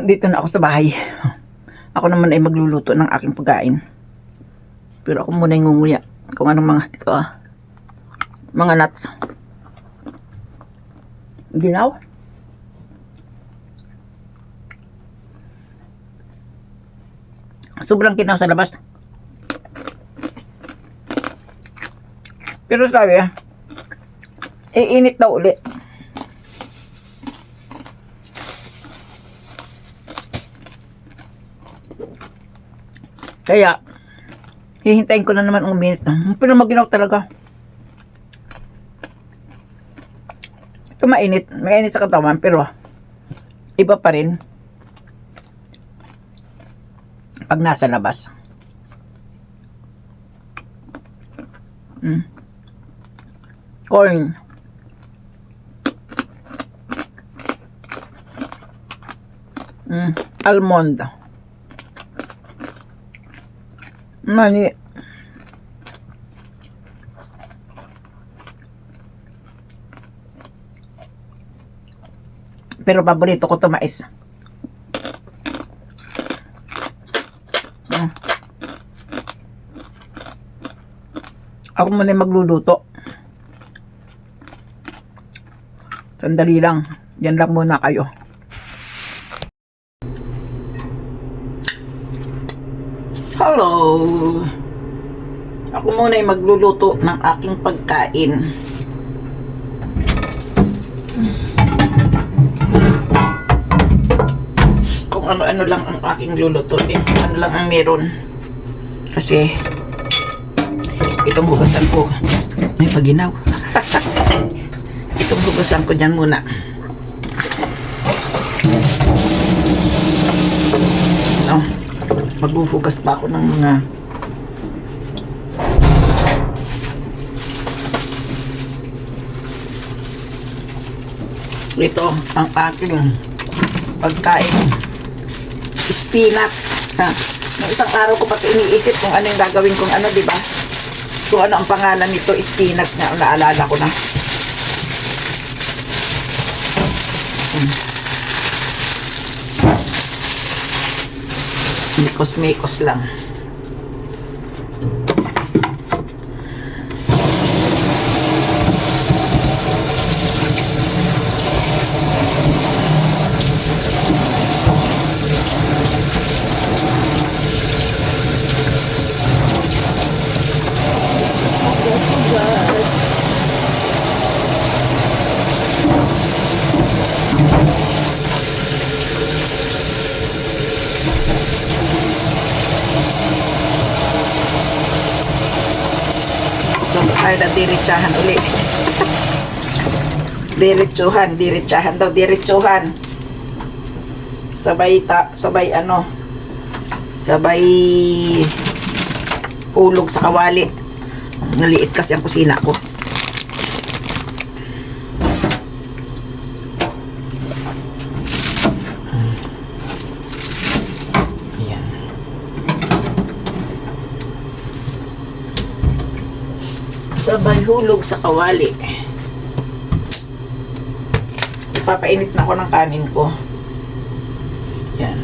Dito na ako sa bahay. Ako naman ay magluluto ng aking pagkain. Pero ako muna yung ngunguya kung anong mga ito mga nuts. Ginaw. Sobrang kinaw sa labas. Pero sabi init daw uli. Kaya, hihintayin ko na naman uminit. Pero maginaw talaga. Ito mainit. Mainit sa katawan, pero iba pa rin pag nasa labas. Corn. Almond. Mani. Pero paborito ko to mais. Ako muna yung magluluto. Sandali lang. Yan lang muna kayo. Hello! Ako muna yung magluluto ng aking pagkain. Kung ano-ano lang ang aking luluto. Ano lang ang meron. Kasi itong hugasan ko may paginaw. Itong hugasan ko dyan muna. Maghuhugas pa ako ng mga ito ang aking pagkain, spinach. Noong isang araw ko pati iniisip kung ano yung gagawin kong ano, diba? Kung ano ang pangalan nito, spinach nga, naalala ko na. Mikos-mikos lang. Ay, na diretsahan uli. Diretsahan daw, diretsuhan. Sabay hulog sa kawali. Naliit kasi ang kusina ko. Sabay hulog sa kawali. Ipapainit na ako ng kanin ko. Yan.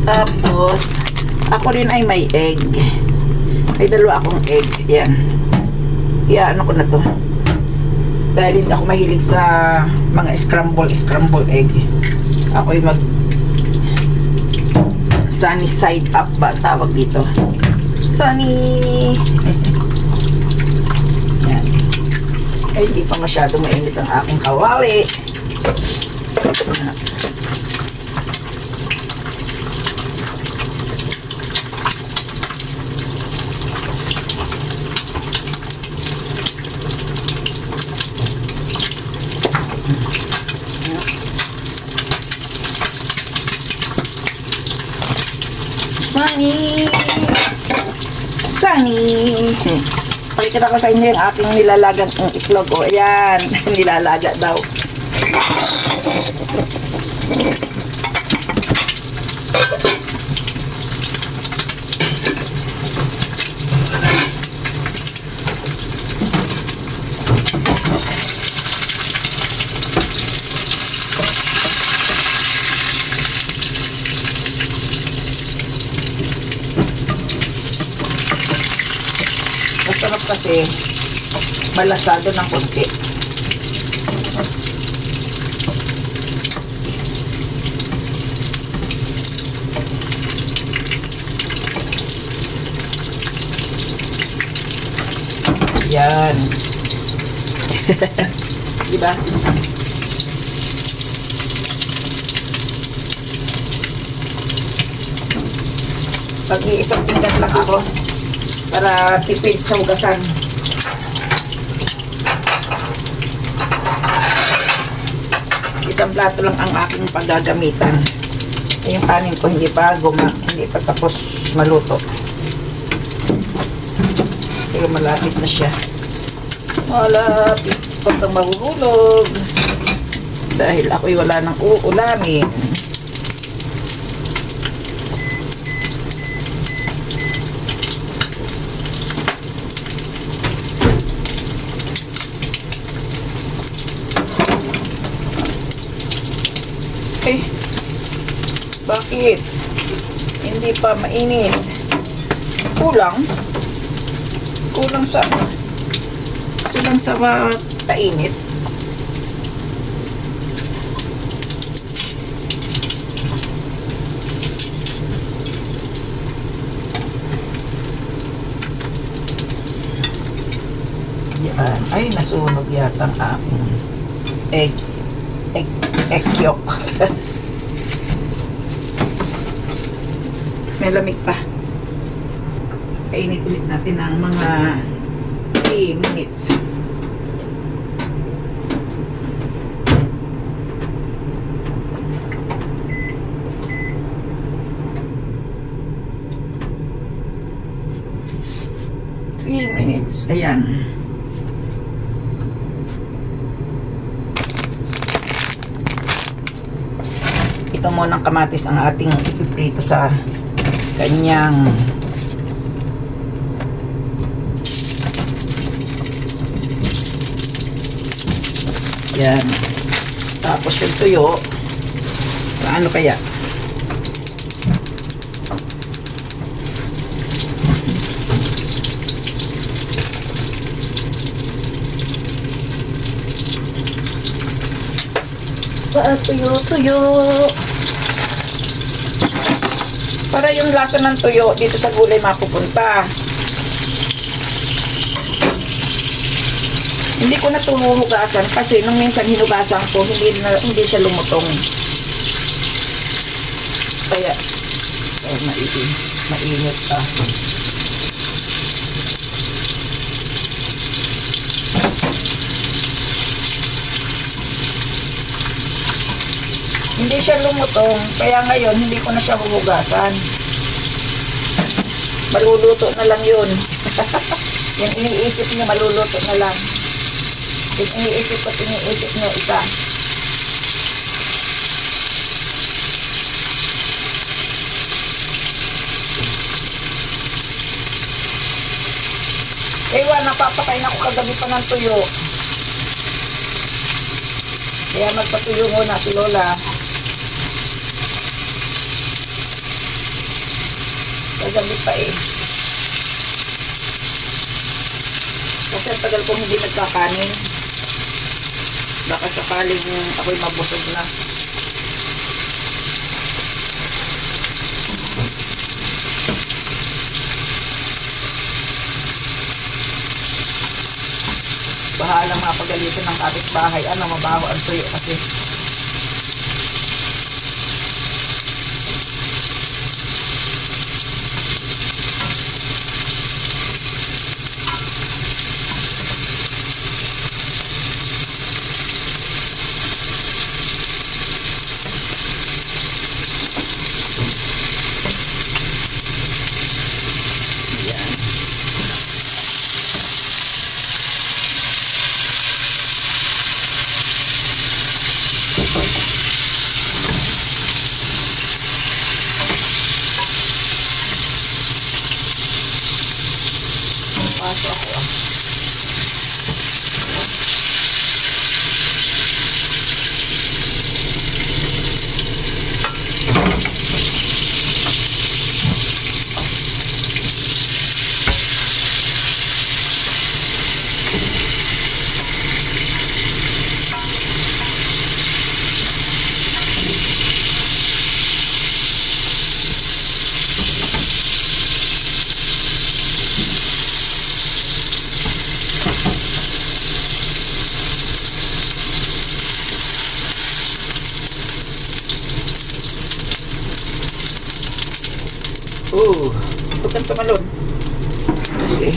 Tapos ako rin ay may egg. May dalawa akong egg. Yan. Ano ko na to. Dahil hindi ako mahilig sa mga scramble egg. Ako ay sunny side up ba tawag dito? Sunny. Yan. Ay, hindi pa masyado mainit ang aking kawali. Sunny. Pakikita ko sa inyo yung aking nilalagang itlog. O, ayan. Nilalaga daw. Masarap kasi malasado ng konti. Yan. Diba? Pag-iisang pinggan lang ako para tipid sa hugasan. Isang plato lang ang aking paggagamitan. Yung kanin ko hindi pa tapos maluto. Pero malapit na siya. Malapit pagkang mahulog. Dahil ako'y wala nang uulamin. Eh, bakit? Hindi pa mainit. Kulang sa painit. Yan. Ay, nasunog yata ang aking egg yolk. May lamig pa. Kainit ulit natin ng mga 3 minutes. Ayan. Ito muna ang kamatis ang ating ipiprito sa kanyang yan. Tapos yung tuyo, paano kaya? Tuyo. Para yung lasa ng tuyo dito sa gulay mapupunta. Hindi ko na tumuhugasan kasi nung minsan hinugasan ko, hindi siya lumutong. Kaya mainit pa. Hindi siya lumutong, kaya ngayon hindi ko na siya huhugasan. Maluluto na lang yun. Yung iniisip niyo, maluluto na lang. Yung iniisip niyo isa. Ewan, napapakain ako kagabi pa ng tuyo. Kaya magpatuyo muna si Lola. Kagabi pa eh. Kasi tagal kong hindi nagkakanin. Baka sakaling ako'y mabusog na. Bahalang mapagalitan ng kapitbahay. Mabaho ang tuyo kasi. tumalon. Kasi,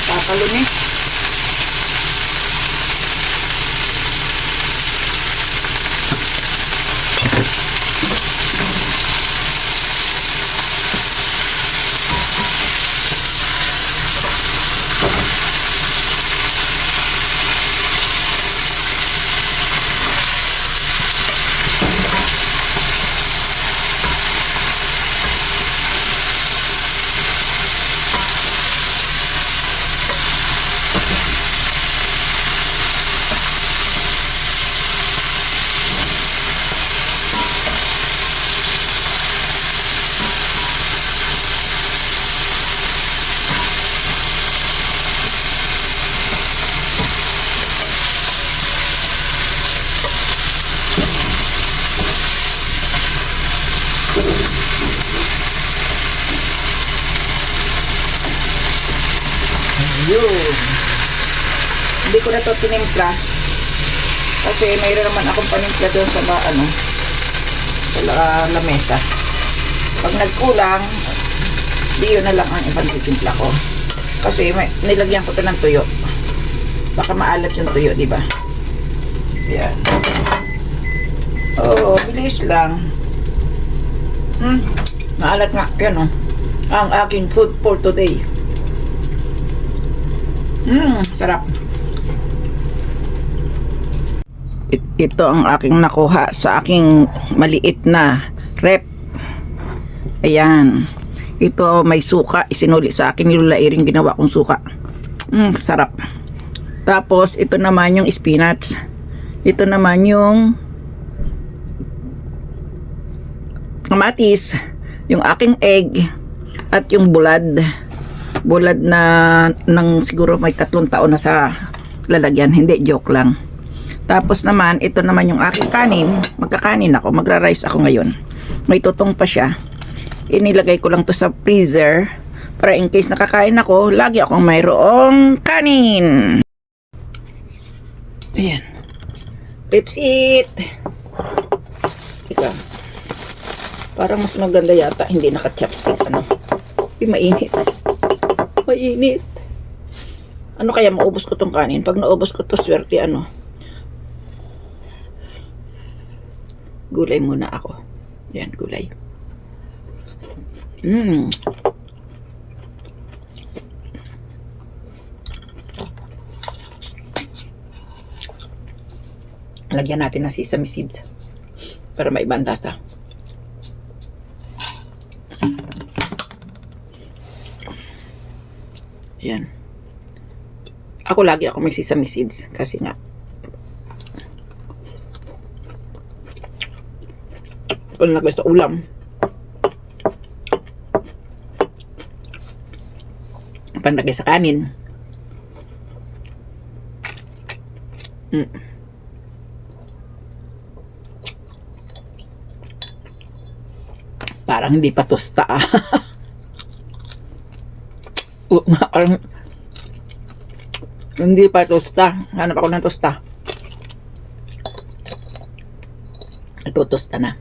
tatalon eh. Yun. Hindi ko na ito tinimpla. Kasi mayroon naman akong panimpla doon sa sa lamesa. Pag nagkulang, di yun na lang ang ibang titimpla ko. Kasi nilagyan ko ito ng tuyo. Baka maalat yung tuyo, di ba? Yan. Oh, bilis lang. Maalat nga. Yan ang aking food for today. Sarap. Ito ang aking nakuha sa aking maliit na rep. Ayan. Ito may suka. Isinuli sa akin. Nilulairing ginawa kong suka. Sarap. Tapos, ito naman yung spinach. Ito naman yung kamatis. Yung aking egg. At yung bulad. Bulad na ng siguro may 3 taon na sa lalagyan. Hindi, joke lang. Tapos naman, ito naman yung aking kanin. Magkakanin ako. Magra-rice ako ngayon. May tutong pa siya. Inilagay ko lang to sa freezer. Para in case nakakain ako, lagi akong mayroong kanin. Ayan. Let's eat. Ika. Parang mas maganda yata. Hindi naka-chopstick. Mainit. Mainit. Ano kaya maubos ko tong kanin? Pag naubos ko to, swerte Gulay muna ako. Yan, gulay. Lagyan natin ng sesame seeds para maibang lasa. Yan. Ako lagi ako may sesame seeds kasi nga panlagay sa ulam. Panlagay sa kanin. Parang hindi pa tosta hindi pa tosta. Hanap ako ng tosta. Ito tosta na.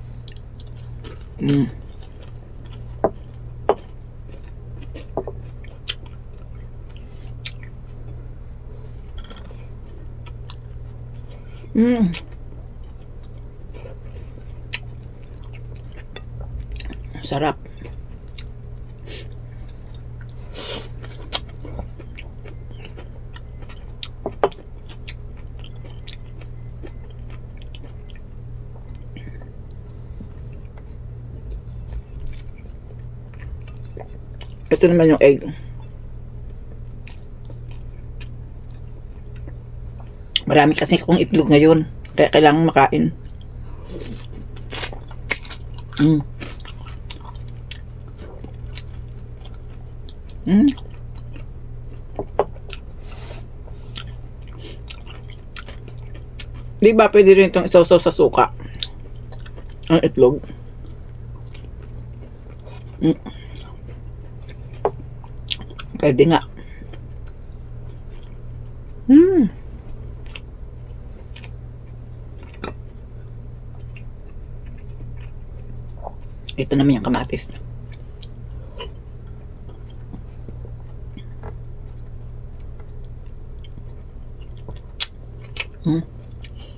Sarap. Ito naman yung egg. Marami kasi akong itlog ngayon. Kaya kailangan makain. Di ba pwede rin itong isawsaw sa suka? Ang itlog. Pwede nga. Ito naman yung kamatis.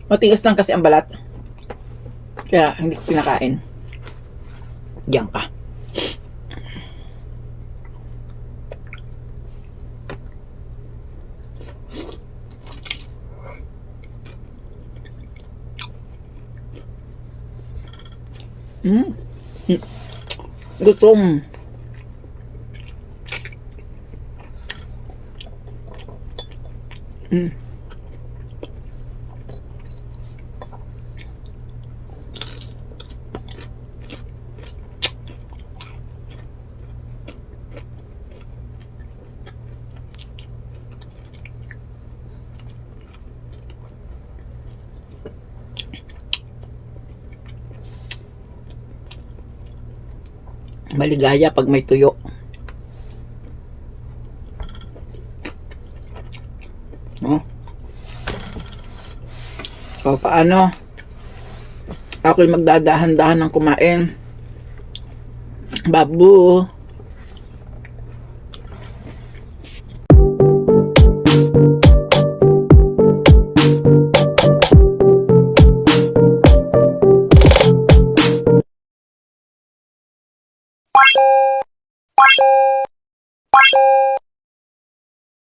Matigas lang kasi ang balat. Kaya hindi ko pinakain. Diyan ka. Gutom. Maligaya pag may tuyo. O paano? Ako'y magdadahan-dahan ng kumain. Babu.